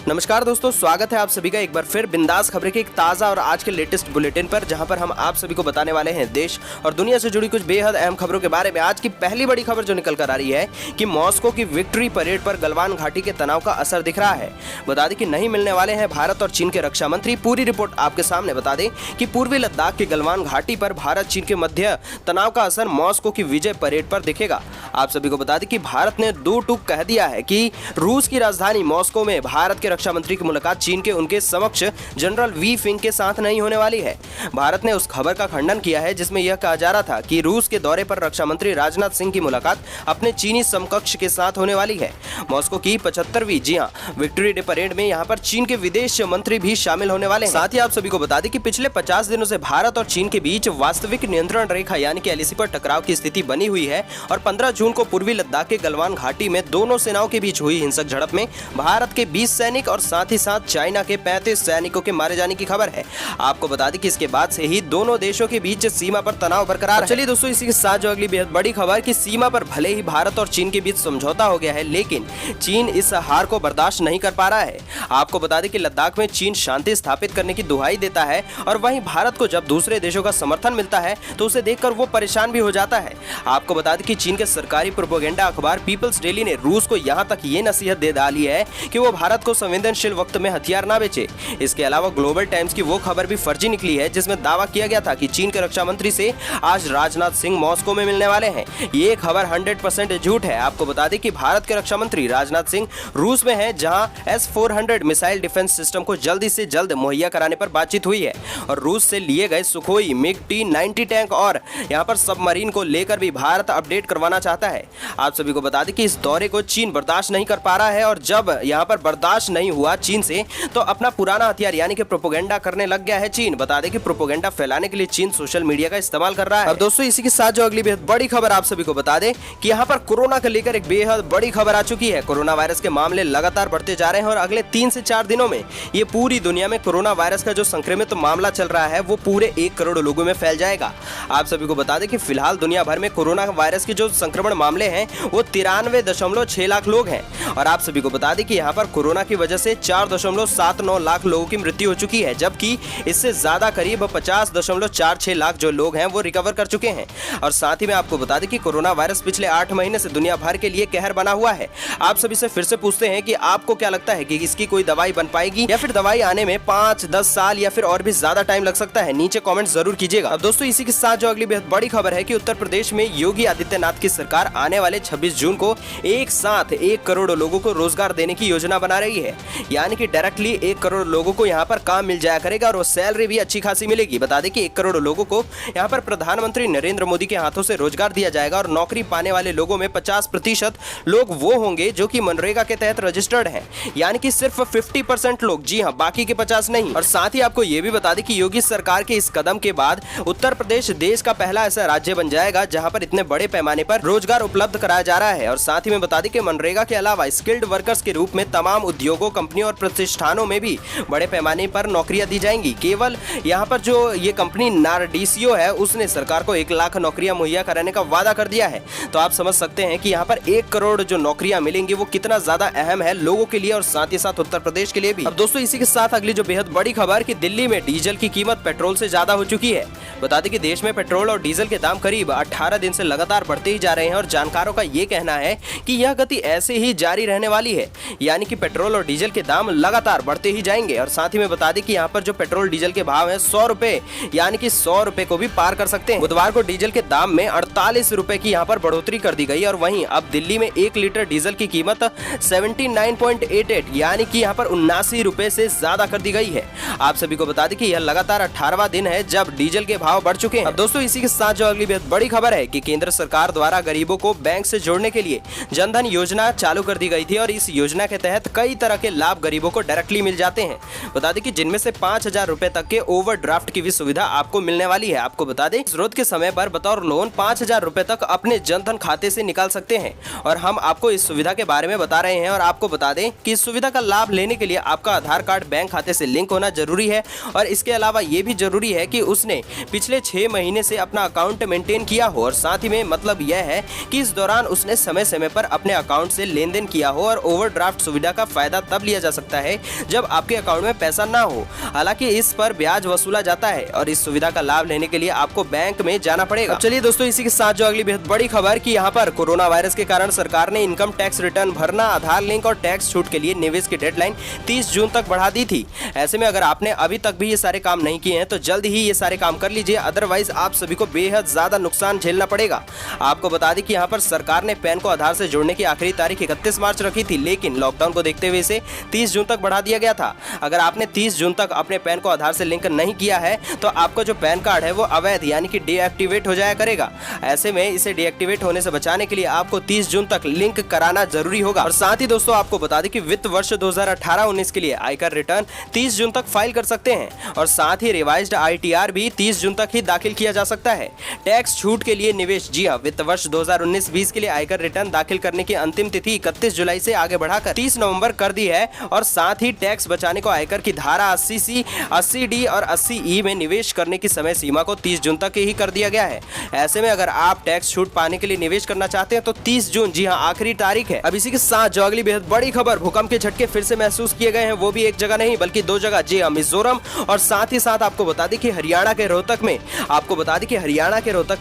नमस्कार दोस्तों, स्वागत है आप सभी का एक बार फिर बिंदास खबरें के एक ताज़ा और आज के लेटेस्ट बुलेटिन पर, जहां पर हम आप सभी को बताने वाले हैं देश और दुनिया से जुड़ी कुछ बेहद अहम खबरों के बारे में। आज की पहली बड़ी खबर जो निकल कर आ रही है कि मॉस्को की विक्ट्री परेड पर गलवान घाटी के तनाव का असर दिख रहा है। बता दें कि नहीं मिलने वाले हैं भारत और चीन के रक्षा मंत्री। पूरी रिपोर्ट आपके सामने। बता दें कि पूर्वी लद्दाख के गलवान घाटी पर भारत चीन के मध्य तनाव का असर मॉस्को की विजय परेड पर दिखेगा। आप सभी को बता दें कि भारत ने दो टूक कह दिया है कि रूस की राजधानी मॉस्को में भारत के रक्षा मंत्री की मुलाकात चीन के उनके समक्ष जनरल वी फिंग के साथ नहीं होने वाली है। भारत ने उस खबर का खंडन किया है जिसमें यह कहा जा रहा था कि रूस के दौरे पर रक्षा मंत्री राजनाथ सिंह की मुलाकात अपने चीनी समकक्ष के साथ होने वाली है। मॉस्को की 75वीं जी हां विक्ट्री डे परेड में यहां पर चीन के विदेश मंत्री भी शामिल होने वाले हैं। साथ ही आप सभी को बता दें कि पिछले 50 दिनों से भारत और चीन के बीच वास्तविक नियंत्रण रेखा यानी कि एलएसी पर टकराव की स्थिति बनी हुई है और 15 जून को पूर्वी लद्दाख के गलवान घाटी में दोनों सेनाओं के बीच हुई हिंसक झड़प में भारत के 20 सैनिक और साथ ही साथ चाइना के 35 सैनिकों के मारे जाने की खबर है। आपको बता दें कि इसके बाद से ही दोनों देशों के बीच सीमा पर तनाव बरकरार है। चलिए दोस्तों, इसी के साथ जो अगली बेहद बड़ी खबर कि सीमा पर भले ही भारत और चीन के बीच समझौता हो गया है, लेकिन चीन इस हार को बर्दाश्त नहीं कर पा रहा है। आपको बता दें कि लद्दाख में चीन शांति स्थापित करने की दुहाई देता है और वहीं भारत को जब दूसरे देशों का समर्थन मिलता है तो उसे देखकर वो परेशान भी हो जाता है। आपको बता दें कि चीन के सरकारी प्रोपेगेंडा अखबार पीपल्स डेली ने रूस को यहां तक ये नसीहत दे डाली है कि वो भारत को संवेदनशील वक्त में हथियार ना बेचे। इसके अलावा ग्लोबल टाइम्स की वो खबर भी फर्जी निकली है जिसमें दावा किया गया था कि चीन के रक्षा मंत्री से आज राजनाथ सिंह मॉस्को में मिलने वाले हैं। ये खबर 100% झूठ है। आपको बता दें कि भारत के रक्षा मंत्री राजनाथ सिंह रूस में हैं, जहां S-400 मिसाइल डिफेंस सिस्टम को जल्दी से जल्द मुहैया कराने पर बातचीत हुई है और रूस से लिए गए सुखोई MiG-T-90 टैंक और यहां पर सबमरीन को लेकर भी भारत अपडेट करवाना चाहता है। आप सभी को बता दें कि इस दौरे को चीन बर्दाश्त नहीं कर पा रहा है और जब यहां पर बर्दाश्त नहीं हुआ चीन से तो अपना पुराना हथियार यानी कि प्रोपेगेंडा करने लग गया है चीन। बता दें कि प्रोपेगेंडा फैलाने के लिए चीन सोशल मीडिया का इस्तेमाल कर रहा है। अब दोस्तों, इसी के साथ जो अगली बेहद बड़ी खबर आप सभी को बता दें कि यहाँ पर कोरोना को लेकर एक बेहद बड़ी खबर आ चुकी है। कोरोना वायरस के मामले लगातार बढ़ते जा रहे हैं और अगले 3 से 4 दिनों में ये पूरी दुनिया में कोरोना वायरस का जो संक्रमित मामला चल रहा है वो पूरे 1 करोड़ लोगों में फैल जाएगा। आप सभी को बता दें कि फिलहाल दुनिया भर में कोरोना वायरस के जो संक्रमण मामले हैं वो 93.6 लाख लोग हैं और आप सभी को बता दें कि यहाँ पर कोरोना की वजह से 4.79 लाख लोगों की मृत्यु हो चुकी है, जबकि इससे ज्यादा करीब 50.46 लाख जो लोग हैं वो रिकवर कर चुके हैं। और साथ ही मैं आपको बता दें कि कोरोना वायरस पिछले 8 महीने से दुनिया भर के लिए कहर बना हुआ है। आप सभी से फिर से पूछते हैं कि आपको क्या लगता है कि इसकी कोई दवाई बन पाएगी या फिर दवाई आने में 5-10 साल या फिर और भी ज्यादा टाइम लग सकता है? नीचे कमेंट जरूर कीजिएगा। अब दोस्तों, इसी के साथ जो अगली बेहद बड़ी खबर है कि उत्तर प्रदेश में योगी आदित्यनाथ की सरकार आने वाले 26 जून को एक साथ 1 करोड़ लोगों को रोजगार देने की योजना बना रही है, यानी कि डायरेक्टली 1 करोड़ लोगों को यहाँ पर काम मिल जाया करेगा और वो सैलरी भी अच्छी खासी मिलेगी। बता दें कि 1 करोड़ लोगों को यहाँ पर प्रधानमंत्री नरेंद्र मोदी के हाथों से रोजगार दिया जाएगा और नौकरी पाने वाले लोगों में 50% लोग वो होंगे जो कि मनरेगा के तहत रजिस्टर्ड हैं, यानी कि सिर्फ 50% लोग, जी हाँ, बाकी के 50 नहीं। और साथ ही आपको ये भी बता दें कि योगी सरकार के इस कदम के बाद उत्तर प्रदेश देश का पहला ऐसा राज्य बन जाएगा जहाँ पर इतने बड़े पैमाने पर रोजगार उपलब्ध कराया जा रहा है। और साथ ही में बता दें कि मनरेगा के अलावा स्किल्ड वर्कर्स के रूप में तमाम उद्योगों, कंपनियों और प्रतिष्ठानों में भी बड़े पैमाने पर नौकरियां दी जाएंगी। केवल यहाँ पर जो ये कंपनी नारडीसीओ है उसने सरकार को 1 लाख नौकरियां मुहैया कराने का वादा कर दिया है। तो आप समझ सकते हैं कि यहाँ पर 1 करोड़ जो नौकरियां मिलेंगी वो कितना ज्यादा अहम है लोगों के लिए और साथ ही साथ उत्तर प्रदेश के लिए भी। अब दोस्तों, इसी के साथ अगली जो बेहद बड़ी खबर कि दिल्ली में डीजल की कीमत पेट्रोल से ज्यादा हो चुकी है। बता दें कि देश में पेट्रोल और डीजल के दाम करीब 18 दिन से लगातार बढ़ते ही जा रहे हैं और जानकारों का ये कहना है कि यह गति ऐसे ही जारी रहने वाली है, यानी कि पेट्रोल और डीजल के दाम लगातार बढ़ते ही जाएंगे। और साथ ही में बता दें कि यहाँ पर जो पेट्रोल डीजल के भाव है 100 रुपए, यानी कि 100 रुपए को भी पार कर सकते हैं। बुधवार को डीजल के दाम में 48 रुपए की यहाँ पर बढ़ोतरी कर दी गई और वहीं अब दिल्ली में 1 लीटर डीजल की कीमत 79.88 यानी कि यहाँ पर 79 रुपए से ज्यादा कर दी गई है। आप सभी को बता दें कि यह लगातार 18वां दिन है जब डीजल के भाव बढ़ चुके हैं। अब दोस्तों, इसी के साथ जो अगली बेहद बड़ी खबर है कि केंद्र सरकार द्वारा गरीबों को बैंक से जोड़ने के लिए जनधन योजना चालू कर दी गई थी और इस योजना के तहत कई तरह के लाभ गरीबों को डायरेक्टली मिल जाते हैं। बता दें कि जिनमें से 5,000 रुपए तक के ओवरड्राफ्ट की भी सुविधा आपको मिलने वाली है। आपको बता दें, जरूरत के समय पर बतौर लोन 5,000 रुपए तक अपने जनधन खाते से निकाल सकते हैं और हम आपको इस सुविधा के बारे में बता रहे हैं। और आपको बता दें कि इस सुविधा का लाभ लेने के लिए आपका आधार कार्ड बैंक खाते से लिंक होना जरूरी है और इसके अलावा ये भी जरूरी है कि उसने पिछले 6 महीने से अपना अकाउंट मेंटेन किया हो और साथ ही में मतलब यह है कि इस दौरान उसने समय समय पर अपने अकाउंट से लेन देन किया हो। और ओवरड्राफ्ट सुविधा का फायदा तब तब लिया जा सकता है जब आपके अकाउंट में पैसा ना हो। हालांकि इस पर ब्याज वसूला जाता है और इस सुविधा का लाभ लेने के लिए आपको बैंक में जाना पड़ेगा। चलिए दोस्तों, इसी के साथ जो अगली बेहद बड़ी खबर कि यहाँ पर कोरोना वायरस के कारण सरकार ने इनकम टैक्स रिटर्न भरना, आधार लिंक और टैक्स छूट के लिए निवेश की डेडलाइन 30 जून तक बढ़ा दी थी। ऐसे में अगर आपने अभी तक भी ये सारे काम नहीं किए हैं तो जल्द ही ये सारे काम कर लीजिए, अदरवाइज आप सभी को बेहद ज्यादा नुकसान झेलना पड़ेगा। आपको बता दें कि यहाँ पर सरकार ने पैन को आधार से जोड़ने की आखिरी तारीख 31 मार्च रखी थी, लेकिन लॉकडाउन को देखते हुए इसे 30 जून तक बढ़ा दिया गया था। अगर आपने 30 जून तक अपने पैन को आधार से लिंक नहीं किया है तो आपका जो पैन कार्ड है वो अवैध यानी कि डीएक्टिवेट हो जाया करेगा। ऐसे में इसे डीएक्टिवेट होने से बचाने के लिए आपको 30 जून तक लिंक कराना जरूरी होगा। और साथ ही दोस्तों आपको बता दें कि वित्त वर्ष 2018-19 के लिए आयकर रिटर्न 30 जून तक फाइल कर सकते हैं और साथ ही रिवाइज्ड आईटीआर भी 30 जून तक ही दाखिल किया जा सकता है। टैक्स छूट के लिए निवेश, जी हां, वित्त वर्ष 2019-20 के लिए आयकर रिटर्न दाखिल करने की अंतिम तिथि 31 जुलाई से आगे बढ़ाकर 30 नवंबर कर दी है। और साथ ही टैक्स बचाने को आयकर की धारा 80C, 80D और 80E में निवेश करने की समय सीमा को 30 जून तक ही कर दिया गया है। ऐसे में अगर आप टैक्स छूट पाने के लिए निवेश करना चाहते हैं तो 30 जून, जी हां, आखिरी तारीख है। अब इसी के साथ जो अगली बेहद बड़ी खबर, भूकंप के झटके फिर से महसूस किए गए हैं, वो भी एक जगह नहीं बल्कि 2 जगह, जी हां, मिजोरम और साथ ही साथ आपको बता दें कि हरियाणा के रोहतक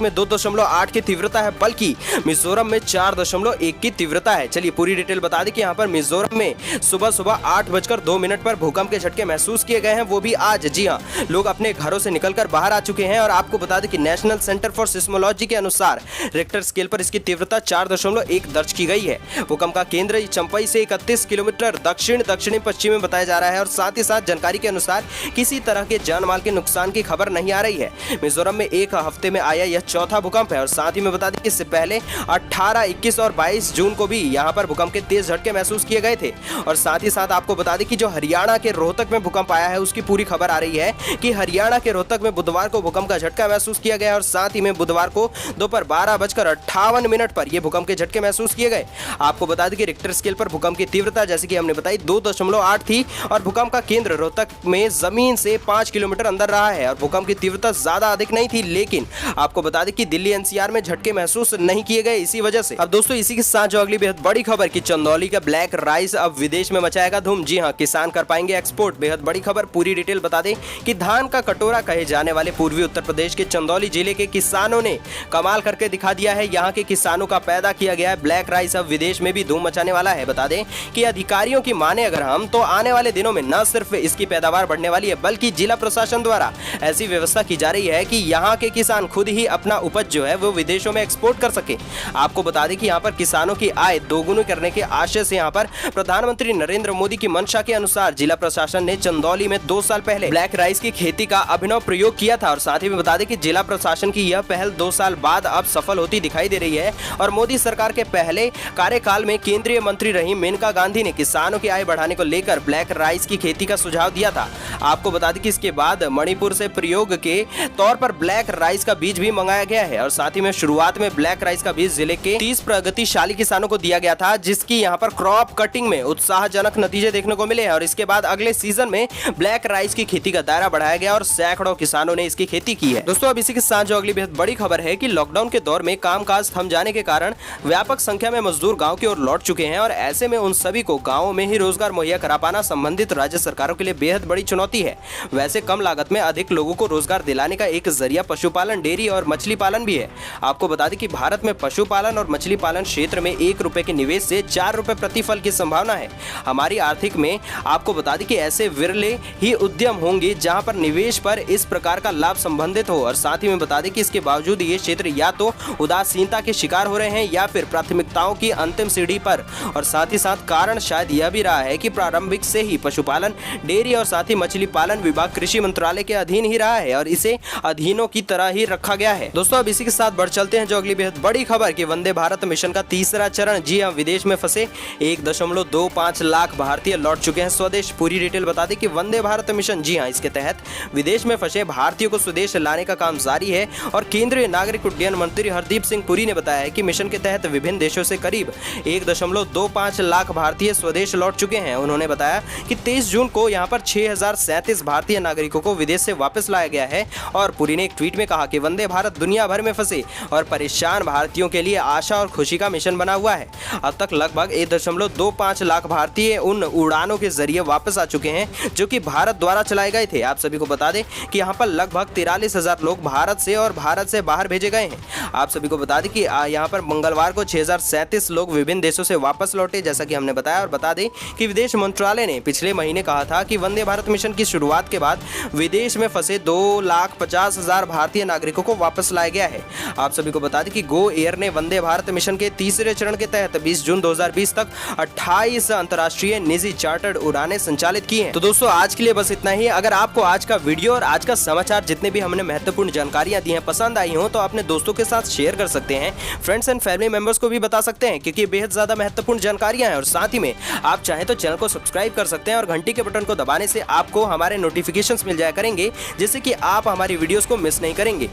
में 2.8 की तीव्रता है, बल्कि मिजोरम में 4.1 की तीव्रता है। चलिए पूरी डिटेल बता दें कि यहाँ पर मिजोरम में सुबह 8:02 पर भूकंप के झटके महसूस किए गए हैं, वो भी आज। जी हाँ, लोग अपने घरों से निकलकर बाहर आ चुके हैं और आपको बता दें कि नेशनल सेंटर फॉर सिस्मोलॉजी के अनुसार रिक्टर स्केल पर इसकी तीव्रता 4.1 दर्ज की गई है। भूकंप का केंद्र चंपई से 31 किलोमीटर दक्षिणी पश्चिम में बताया जा रहा है और साथ ही साथ जानकारी के अनुसार किसी तरह के जान माल के नुकसान की खबर नहीं आ रही है। मिजोरम में एक हफ्ते में आया यह चौथा भूकंप है और साथ ही में बता दें कि इससे पहले 18, 21 और 22 जून को भी यहाँ पर भूकंप के तेज झटके महसूस किए गए थे। और साथ ही साथ आपको बता दें कि जो हरियाणा के रोहतक में भूकंप आया है उसकी पूरी खबर आ रही है कि हरियाणा के रोहतक में बुधवार को भूकंप का झटका महसूस किया गया और साथ ही में बुधवार को दोपहर 12:58 पर यह भूकंप के झटके महसूस किए गए। आपको बता दें कि रिक्टर स्केल पर भूकंप की तीव्रता, जैसे कि हमने बताई, 2.8 थी और भूकंप का केंद्र रोहतक में जमीन से 5 किलोमीटर अंदर रहा है और भूकंप की तीव्रता ज्यादा अधिक नहीं थी, लेकिन आपको बता दें कि दिल्ली एनसीआर में झटके महसूस नहीं किए गए इसी वजह से। अब दोस्तों इसी के साथ जो अगली बेहद बड़ी खबर कि चंदौली का ब्लैक राइस अब विदेश में मचाएगा धूम। जी हां, किसान कर पाएंगे एक्सपोर्ट। बेहद बड़ी खबर, पूरी डिटेल बता दें कि धान का कटोरा कहे जाने वाले पूर्वी उत्तर प्रदेश के चंदौली जिले के किसानों ने कमाल करके दिखा दिया है। यहाँ के किसानों का पैदा किया गया है ब्लैक राइस अब विदेश में भी धूम मचाने वाला है। बता दें कि अधिकारियों की माने अगर हम तो आने वाले दिनों में न सिर्फ इसकी पैदावार बढ़ने वाली है बल्कि जिला प्रशासन द्वारा ऐसी व्यवस्था की जा रही है कि यहाँ के किसान खुद ही अपना उपज जो है वो विदेशों में एक्सपोर्ट कर सके। आपको बता दें कि यहाँ पर किसानों की आय दोगुनी करने के आशय से यहाँ पर प्रधानमंत्री नरेंद्र मोदी की मंशा के अनुसार जिला प्रशासन ने चंदौली में 2 साल पहले ब्लैक राइस की खेती का अभिनव प्रयोग किया था। और साथ ही में बता दें कि जिला प्रशासन की यह पहल 2 साल बाद अब सफल होती दिखाई दे रही है और मोदी सरकार के पहले कार्यकाल में केंद्रीय मंत्री रही मेनका गांधी ने किसानों की आय बढ़ाने को लेकर ब्लैक राइस की खेती का सुझाव दिया था। आपको बता दें कि इसके बाद मणिपुर से प्रयोग के तौर पर ब्लैक राइस का बीज भी मंगाया गया है और साथ ही में शुरुआत में ब्लैक राइस का बीज जिले के 30 प्रगतिशाली किसानों को दिया गया था, जिसकी यहाँ पर क्रॉप कटिंग में उत्साहजनक नतीजे देखने को मिले हैं और इसके बाद अगले सीजन में ब्लैक राइस की खेती का दायरा बढ़ाया गया और सैकड़ों किसानों ने इसकी खेती की है। दोस्तों अब इसी के साथ जो अगली बेहद बड़ी खबर है कि लॉकडाउन के दौर में कामकाज थम जाने के कारण व्यापक संख्या में मजदूर गाँव की ओर लौट चुके हैं और ऐसे में उन सभी को गाँवों में ही रोजगार मुहैया करा पाना संबंधित राज्य सरकारों के लिए बेहद बड़ी चुनौती है। वैसे कम लागत में अधिक लोगों को रोजगार दिलाने का एक जरिया पशुपालन, डेयरी और मछली पालन भी है। आपको बता दें कि भारत में पशुपालन और मछली पालन क्षेत्र में 1 रुपए के निवेश से 4 रुपए प्रति फल की संभावना है। हमारी आर्थिक में आपको बता दें कि ऐसे विरले ही उद्यम होंगे जहां पर निवेश पर इस प्रकार का लाभ संबंधित हो और साथ ही में बता दें कि इसके बावजूद ये क्षेत्र या तो उदासीनता के शिकार हो रहे हैं या फिर प्राथमिकताओं की अंतिम सीढ़ी पर। और साथ ही साथ कारण शायद यह भी रहा है कि प्रारंभिक से ही पशुपालन, डेयरी और साथ ही मछली पालन विभाग कृषि मंत्रालय के अधीन ही रहा है और इसे अधीनों की तरह ही रखा गया है। दोस्तों अब इसी के साथ बढ़ चलते हैं जो अगली बेहद बड़ी खबर कि वंदे भारत मिशन का तीसरा चरण, जी हां, विदेश में फंसे 1.25 लाख भारतीय लौट चुके हैं स्वदेश। पूरी डिटेल बता दें कि वंदे भारत मिशन, जी हां, इसके तहत विदेश में फंसे भारतीयों को स्वदेश लाने का काम जारी है और केंद्रीय नागरिक उड्डयन मंत्री हरदीप सिंह पुरी ने बताया है कि मिशन के तहत विभिन्न देशों से करीब 1.25 लाख भारतीय स्वदेश लौट चुके हैं। उन्होंने बताया कि 23 जून को यहां पर 6037 भारतीय नागरिकों को विदेश से वापस लाया गया है और पुरी ने एक ट्वीट में कहा कि वंदे भारत दुनिया भर में फंसे और परेशान भारतीयों के लिए आशा और खुशी का मिशन बना हुआ है। अब तक लगभग 1.25 लाख भारतीय अंतर्राष्ट्रीय उन उड़ानों के जरिए वापस आ चुके हैं जो कि भारत द्वारा चलाए गए थे। आप सभी को बता दें कि यहाँ पर लगभग 43,000 लोग भारत से और भारत से बाहर भेजे गए हैं। आप सभी को बता दें कि यहाँ पर मंगलवार को 6,037 लोग विभिन्न देशों से वापस लौटे, जैसा कि हमने बताया। और बता दें कि विदेश मंत्रालय ने पिछले महीने कहा था कि वंदे भारत मिशन की शुरुआत के बाद विदेश में फंसे 2,50,000 भारतीय नागरिकों को वापस लाया गया है। आप सभी को बता दें कि गो एयर ने वंदे भारत मिशन के तीसरे चरण के तहत 20 जून 2020 तक 28 अंतर्राष्ट्रीय निजी चार्टर्ड उड़ानें संचालित की हैं। तो दोस्तों आज के लिए बस इतना ही। अगर आपको आज का वीडियो और आज का समाचार जितने भी हमने महत्वपूर्ण जानकारियां दी हैं पसंद आई हो तो अपने दोस्तों के साथ शेयर कर सकते हैं, फ्रेंड्स एंड फैमिली मेंबर्स को भी बता सकते हैं, क्योंकि बेहद ज्यादा महत्वपूर्ण जानकारियां हैं। और साथ ही में आप चाहें तो चैनल को सब्सक्राइब कर सकते हैं और घंटी के बटन को दबाने से आपको हमारे नोटिफिकेशंस मिल जाया करेंगे, जिससे कि आप हमारी वीडियोस को मिस नहीं करेंगे।